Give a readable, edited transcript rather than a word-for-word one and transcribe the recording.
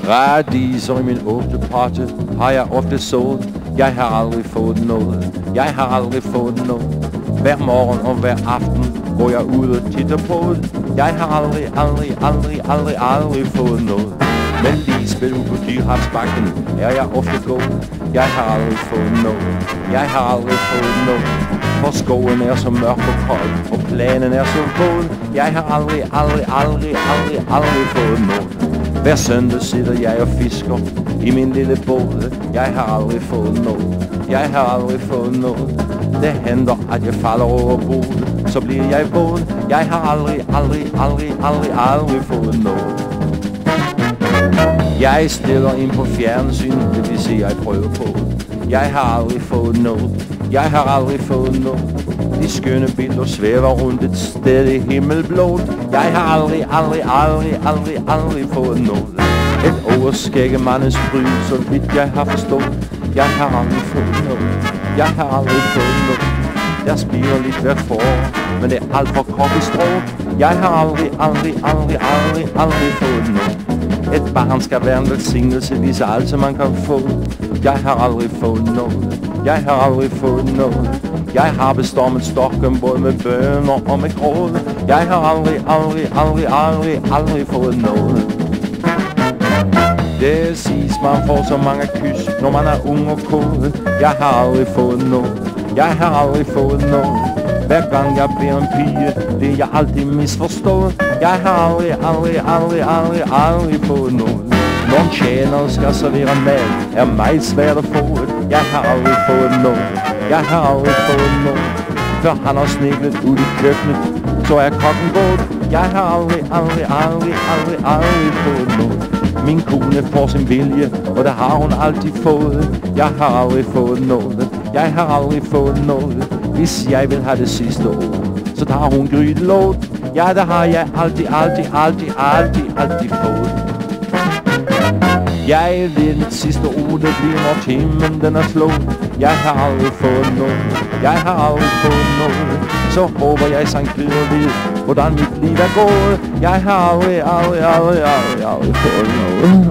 Radiser i min ostepotte har jeg ofte sået. Jeg har aldrig fået noget. Jeg har aldrig fået noget. Hver morgen og hver aften går jeg ud og titter på det. Jeg har aldrig fået noget. Men lige spil ud på Dyrehavsbakken er jeg ofte gået. Jeg har aldrig fået noget. Jeg har aldrig fået noget. For skoven er så mørk og kold, og planen er så våd. Jeg har aldrig fået noget. Hver søndag sidder jeg og fisker i min lille båd. Jeg har aldrig fået noget. Jeg har aldrig fået noget. Det hænder, at jeg falder over bordet, så bliver jeg våd. Jeg har aldrig fået noget. Jeg stiller ind på fjernsyn, det vil sige, jeg prøver på. Jeg har aldrig fået noget. Jeg har aldrig fået noget. De skønne billeder svæver rundt et sted i himmelblåt. Jeg har aldrig fået noget. Et overskægge mandens bryd, så vidt jeg har forstået. Jeg har aldrig fået noget. Jeg har aldrig fået noget. Der spirer lidt hvert forår, men det er alt for kort i strået. Jeg har aldrig fået noget. Et barn skal være en velsignelse, vise alt, som man kan få. Jeg har aldrig fået noget. Jeg har aldrig fået noget. Jeg har bestormet stokken både med bønner og med gråd. Jeg har aldrig fået noget. Det siges, man får så mange kys, når man er ung og kode. Jeg har aldrig fået noget. Jeg har aldrig fået noget. Hver gang jeg bliver en pige, det er jeg altid misforstået. Jeg har aldrig fået noget. Når en tjener skal servere mad, er meget svært at få det. Jeg har aldrig fået noget. Jeg har aldrig fået noget. Før han har sneglet ud i køkkenet, så er kokken gået. Jeg har aldrig fået noget. Min kone får sin vilje, og det har hun altid fået. Jeg har aldrig fået noget. Jeg har aldrig fået noget. Hvis jeg vil have det sidste ord, så tager hun grydelåt. Ja, det har jeg altid fået. Jeg ved mit sidste ord, det bliver når timen den er slået. Jeg har aldrig fået noget. Jeg har aldrig fået noget. Så håber jeg Sankt Peter ved, hvordan mit liv er gået. Jeg har aldrig fået noget.